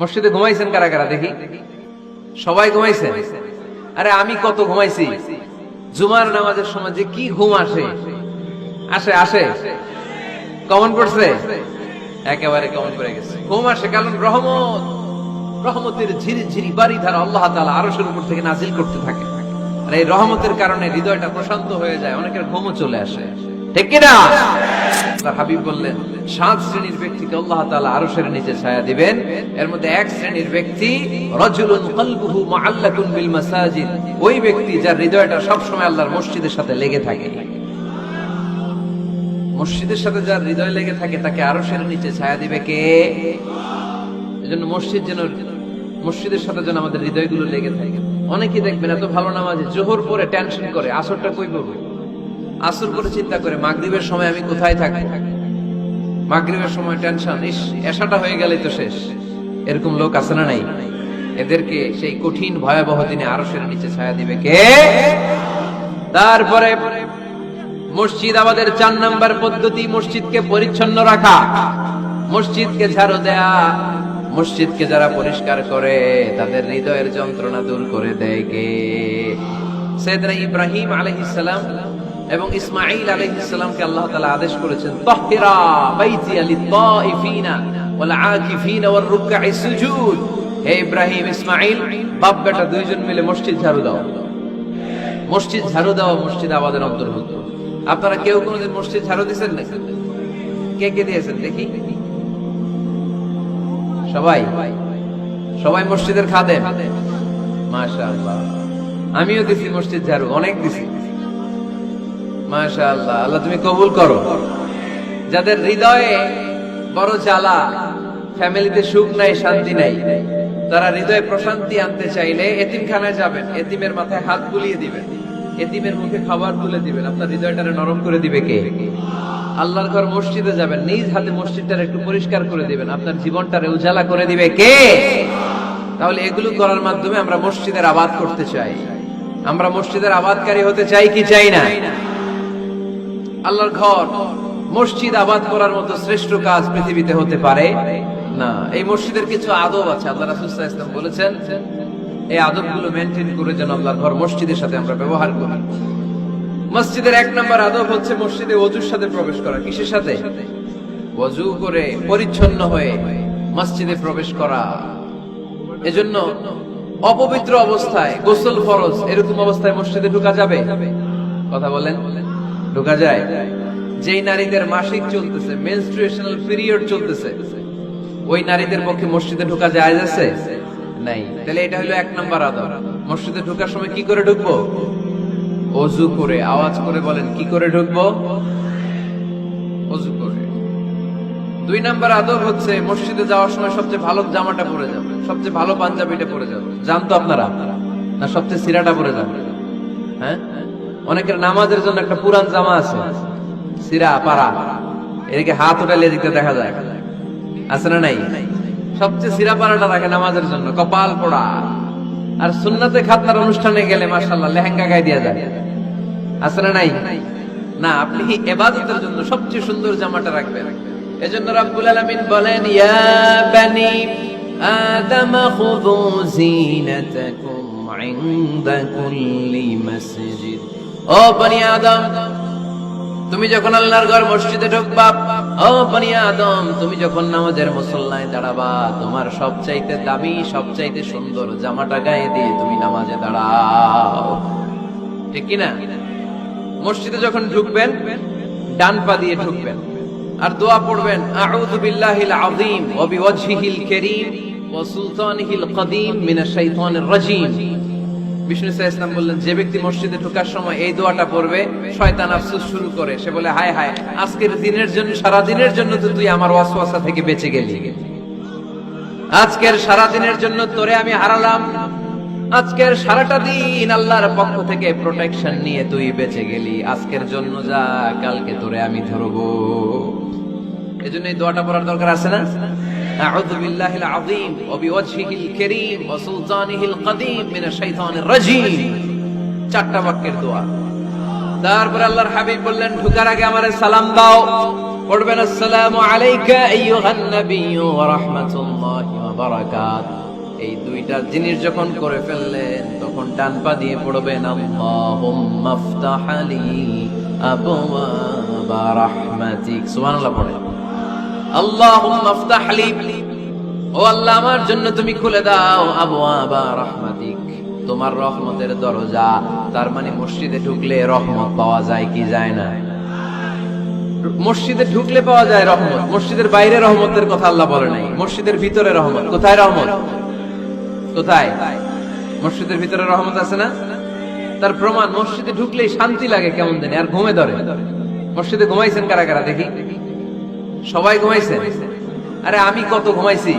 মসজিদে ঘুমাইছেন কারা কারা দেখি? সবাই ঘুমাইছেন? আরে আমি কত ঘুমাইছি। জুমার নামাজের সময় যে কি ঘুম আসে আসে আসে কমন পড়ছে, একেবারে কমন পড়ে গেছে। ঘুম আসে কারণ রহমতের ঝিরি ঝিরি বাড়ি ধারা আল্লাহ তাআলা আরশের উপর থেকে নাজিল করতে থাকে। আর এই রহমতের কারণে হৃদয়টা প্রশান্ত হয়ে যায়, অনেকের ঘুমও চলে আসে, ঠিক কিনা? আল্লাহর হাবিব বললেন 7 শ্রেণীর ব্যক্তিকে আল্লাহ তাআলা আরশের নিচে ছায়া দিবেন। এর মধ্যে এক শ্রেণীর ব্যক্তি রাজুলুন কলবুহু মুআল্লাকুন বিল মাসাজিদ, ওই ব্যক্তি যার হৃদয়টা সব সময় আল্লাহর মসজিদের সাথে লেগে থাকে। মসজিদের সাথে যার হৃদয় লেগে থাকে তাকে আরশের নিচে ছায়া দিবে কে? এজন্য মসজিদের সাথে যেন আমাদের হৃদয়গুলো লেগে থাকে। অনেকেই দেখবেন এত ভালো নামাজে জোহর পরে টেনশন করে আসরটা কই পড়বো, আসর পরে চিন্তা করে মাগরিবের সময় আমি কোথায় থাকি, মাগরিবের সময় টেনশন, ইস এশাটা হয়ে গেলেই তো শেষ। এরকম লোক আছে না নাই? এদেরকে সেই কঠিন ভয়াবহ দিনে আরশের নিচে ছায়া দিবে কে? তারপরে মসজিদ আমাদের 4 নাম্বার পদ্ধতি, মসজিদকে পরিচ্ছন্ন রাখা, মসজিদকে ঝাড়ু দেয়া। মসজিদকে যারা পরিষ্কার করে তাদের হৃদয়ের যন্ত্রণা দূর করে দেয় কে? সাইয়েদনা ইব্রাহিম আলাইহিস সালাম এবং ইসমাঈল আলাইহিস সালামকে আল্লাহ তাআলা আদেশ করেছেন তাহহিরা বাইতিয়া লিত-তাইফিনা ওয়াল আকিফিনা ওয়ার রুকআই সুজুদ। হে ইব্রাহিম ইসমাঈল, বাপ বেটা দুইজন মিলে মসজিদ ঝাড়ু দাও। মসজিদ ঝাড়ু দেওয়া মসজিদ আবাদের অন্তর্ভুক্ত। আপনারা কেউ কোনোদিন মসজিদ ঝাড়ু দিয়েছেন নাকি? কে কে দিয়েছেন দেখি? সবাই সবাই মসজিদের খাদেম, মাশাআল্লাহ। আমিও দিছি মসজিদ ঝাড়ু, অনেক দিছি, মাশাআল্লাহ। আল্লাহ তুমি কবুল করো। যাদের হৃদয়ে বড় জ্বালা, ফ্যামিলিতে সুখ নাই, শান্তি নাই, তারা হৃদয়ে প্রশান্তি আনতে চাইলে এতিমখানায় যাবেন, এতিমের মাথায় হাত বুলিয়ে দিবেন, এতিমের মুখে খাবার তুলে দিবেন, আপনার হৃদয়টারে নরম করে দিবে কে? আল্লাহর ঘর মসজিদে যাবেন, নিজ হাতে মসজিদটারে একটু পরিষ্কার করে দিবেন, আপনার জীবনটারে উজালা করে দিবে কে? তাহলে এগুলো করার মাধ্যমে আমরা মসজিদের আবাদ করতে চাই। আমরা মসজিদের আবাদকারী হতে চাই কি চাই না? আল্লাহর ঘর মসজিদ আবাদ করার মতো শ্রেষ্ঠ কাজ পৃথিবীতে হতে পারে না। এই মসজিদের কিছু আদব আছে, আল্লাহ রাসূল সাল্লাল্লাহু আলাইহি ওয়াসাল্লাম বলেছেন এই আদবগুলো মেইনটেইন করে যেন আল্লাহর ঘর মসজিদের সাথে আমরা ব্যবহার করি। মসজিদের 1 নম্বর আদব হচ্ছে মসজিদে ওযুর সাথে প্রবেশ করা। কিসের সাথে? ওযু করে পরিচ্ছন্ন হয়ে মসজিদে প্রবেশ করা। এজন্য অপবিত্র অবস্থায় গোসল ফরজ, এরকম অবস্থায় মসজিদে ঢোকা যাবে? কথা বলেন, ঢোকা যায়? যেই নারীদের মাসিক চলতেছে, মেনস্ট্রুয়েশনাল পিরিয়ড চলতেছে, ওই নারীদের পক্ষে মসজিদে ঢোকা যায় আছে? নাই। তাহলে এটা হলো 1 নম্বর আদব। মসজিদে ঢোকার সময় কি করে ঢুকবো? ওযু করে। আওয়াজ করে বলেন, কি করে ঢুকবো? ওযু করে। 2 নম্বর আদব হচ্ছে মসজিদে যাওয়ার সময় সবচেয়ে ভালো জামাটা পরে যাবে, সবচেয়ে ভালো পাঞ্জাবিটা পরে যাবে। জানতো আপনারা? না সবচেয়ে সিরাটা পরে যাবে? হ্যাঁ, অনেকের নামাজের জন্য একটা পুরান জামা আছে, সিরা পারা, এদিকে হাত উঠালে এদিকে দেখা যায়, আছে না নাই? সবচেয়ে সিরা পারাটা রাখে নামাজের জন্য, কপাল পোড়া। আর সুন্নাতে খাতনার অনুষ্ঠানে গেলে মাশাআল্লাহ লেহেঙ্গা গায়ে দিয়া যায়, আছে না নাই? না, আপনি ইবাদতের জন্য সবচেয়ে সুন্দর জামাটা রাখবেন। এজন্য রাব্বুল আলামিন বলেন ইয়া বানি আদম খুযু জিনাতাকুম ইনদা কুল্লি মসজিদ। ও বনি আদম, তুমি যখন আল্লাহর ঘর মসজিদে ঢুকবা, ও বনি আদম, তুমি যখন নামাজের মুসল্লায় দাঁড়াবা, তোমার সবচাইতে দামি, সবচাইতে সুন্দর জামাটা গায়ে দিয়ে তুমি নামাজে দাঁড়াও, ঠিক কি না? মসজিদে যখন ঢুকবেন ডান পা দিয়ে ঢুকবেন আর দোয়া পড়বেন আউযু বিল্লাহিল আযীম ওয়া বিওয়াজহিল কারীম ওয়া সুলতানিহিল কদীম মিনাশ শাইতানির রাজীম। বিষ্ণু সাল্লাল্লাহু আলাইহি ওয়াসাল্লাম বললেন, যে ব্যক্তি মসজিদে ঢোকার সময় এই দোয়াটা পড়বে, শয়তান আফসোস শুরু করে, সে বলে হায় হায়, আজকের দিনের জন্য, সারা দিনের জন্য তো তুই আমার ওয়াসওয়াসা থেকে বেঁচে গেলি, আজকের সারা দিনের জন্য তোরে আমি হারালাম, আজকের সারাটা দিন আল্লাহর পক্ষ থেকে প্রোটেকশন নিয়ে তুই বেঁচে গেলি, আজকের জন্য যা, কালকে তোরে আমি ধরবো। এজন্য এই দোয়াটা পড়ার দরকার আছে না? আউযু বিল্লাহিল আযীম ওয়া বিওয়াজহিল কারীম ওয়া সুলতানিহিল কদীম মিনাশ শাইতানির রাজীম। 4টা বাক্যের দোয়া। তারপর আল্লাহর হাবিব বললেন, ঢোকার আগে আমারে সালাম দাও। পড়বেন আসসালামু আলাইকা আইয়ুহান নাবিয়্যু ওয়া রাহমাতুল্লাহি ওয়া বারাকাত। এই দুইটা জিনিস যখন করে ফেললেন তখন ডান পা দিয়ে পড়বেন আল্লাহুম্মা ইফতাহ লি আবওয়াবা রাহমাতিক। সুবহানাল্লাহ পড়েন। আল্লাহুম্মা ইফতাহ লি, ও আল্লাহ আমার জন্য তুমি খুলে দাও আবওয়াবা রাহমাতিক, তোমার রহমতের দরজা। তার মানে মসজিদে ঢুকলে রহমত পাওয়া যায় কি যায় না? মসজিদে ঢুকলে পাওয়া যায় রহমত, মসজিদের বাইরে রহমতের কথা আল্লাহ বলে নাই। মসজিদের ভিতরে রহমত। কোথায় রহমত? কোথায়? মসজিদের ভিতরে রহমত আছে না? তার প্রমাণ মসজিদে ঢুকলেই শান্তি লাগে কেমন জানি, আর ঘুমে ধরে। মসজিদে ঘুমাইছেন কারা কারা দেখি? সবাই ঘুমাইছেন? আরে আমি কত ঘুমাইছি।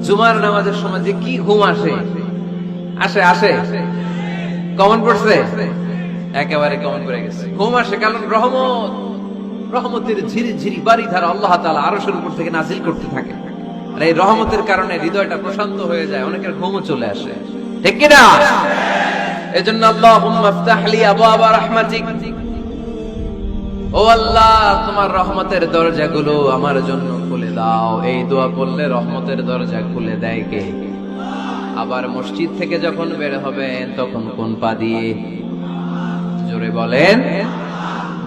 জুমার নামাজের সময় যে কি ঘুম আসে আসে আসে কমন পড়ছে, একেবারে কমন পড়ে গেছে। ঘুম আসে কারণ রহমত, রহমতের ঝিরি ঝিরি বাড়ি ধারা আল্লাহ তাআলা আরশের উপর থেকে নাজিল করতে থাকে। আর এই রহমতের কারণে হৃদয়টা প্রশান্ত হয়ে যায়, অনেকের ঘুমও চলে আসে, ঠিক কি না? এজন্য আল্লাহুম্মা ইফতাহ লি আবওয়াবা রাহমাতিক, ও আল্লাহ তোমার রহমতের দরজাগুলো আমার জন্য খুলে দাও। এই দোয়া পড়লে রহমতের দরজা খুলে দেয় কে? আবার মসজিদ থেকে যখন বের হবেন তখন কোন পা দিয়ে? জোরে বলেন।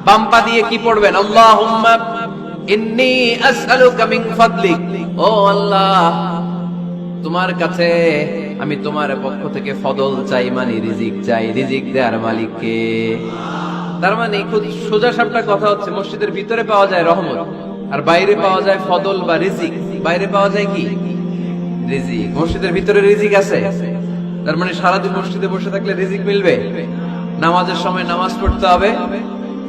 বাম পা দিয়ে কি পড়বেন? আল্লাহুম্মা ইন্নী আসআলুকা মিন ফাদলিক, ও আল্লাহ তোমার কাছে আমি তোমার পক্ষ থেকে ফদল চাই, মানে রিজিক চাই। রিজিক দেওয়ার মালিক কে? তার মানে খুব সোজা সাপটা কথা হচ্ছে, মসজিদের ভিতরে পাওয়া যায় রহমত, আর বাইরে পাওয়া যায় ফদল বা রিজিক। বাইরে পাওয়া যায় কি? রিজিক। মসজিদের ভিতরে রিজিক আছে। তার মানে সারাদিন মসজিদে বসে থাকলে রিজিক মিলবে? নামাজের সময় নামাজ পড়তে হবে,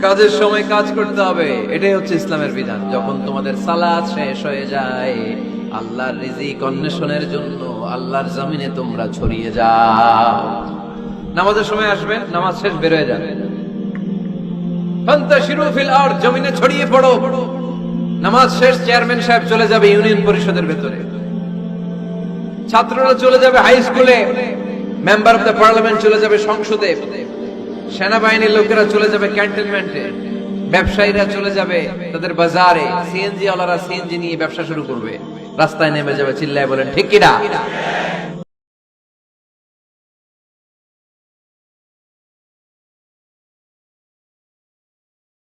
কাজের সময় কাজ করতে হবে। এটাই হচ্ছে ইসলামের বিধান। যখন তোমাদের সালাত শেষ হয়ে যায়, আল্লাহর রিজিক অন্বেষণের জন্য আল্লাহর জমিনে তোমরা ছড়িয়ে যাও। নামাজের সময় আসবেন, নামাজ শেষ বের হয়ে যাবে, ফান্তাশিরু ফিল আরদ, জমিনে ছড়িয়ে পড়ো। নামাজ শেষ চেয়ারম্যান সাহেব চলে যাবে ইউনিয়ন পরিষদের ভেতরে, ছাত্ররা চলে যাবে হাই স্কুলে, মেম্বার অফ দ্য পার্লামেন্ট চলে যাবে সংসদে, সেনাবাহিনীর লোকেরা চলে যাবে ক্যান্টনমেন্টে, ব্যবসায়ীরা চলে যাবে তাদের বাজারে, সিএনজি ওয়ালারা সিএনজি নিয়ে ব্যবসা শুরু করবে, রাস্তায় নেমে যাবে। চিল্লায় বলেন ঠিক কিনা?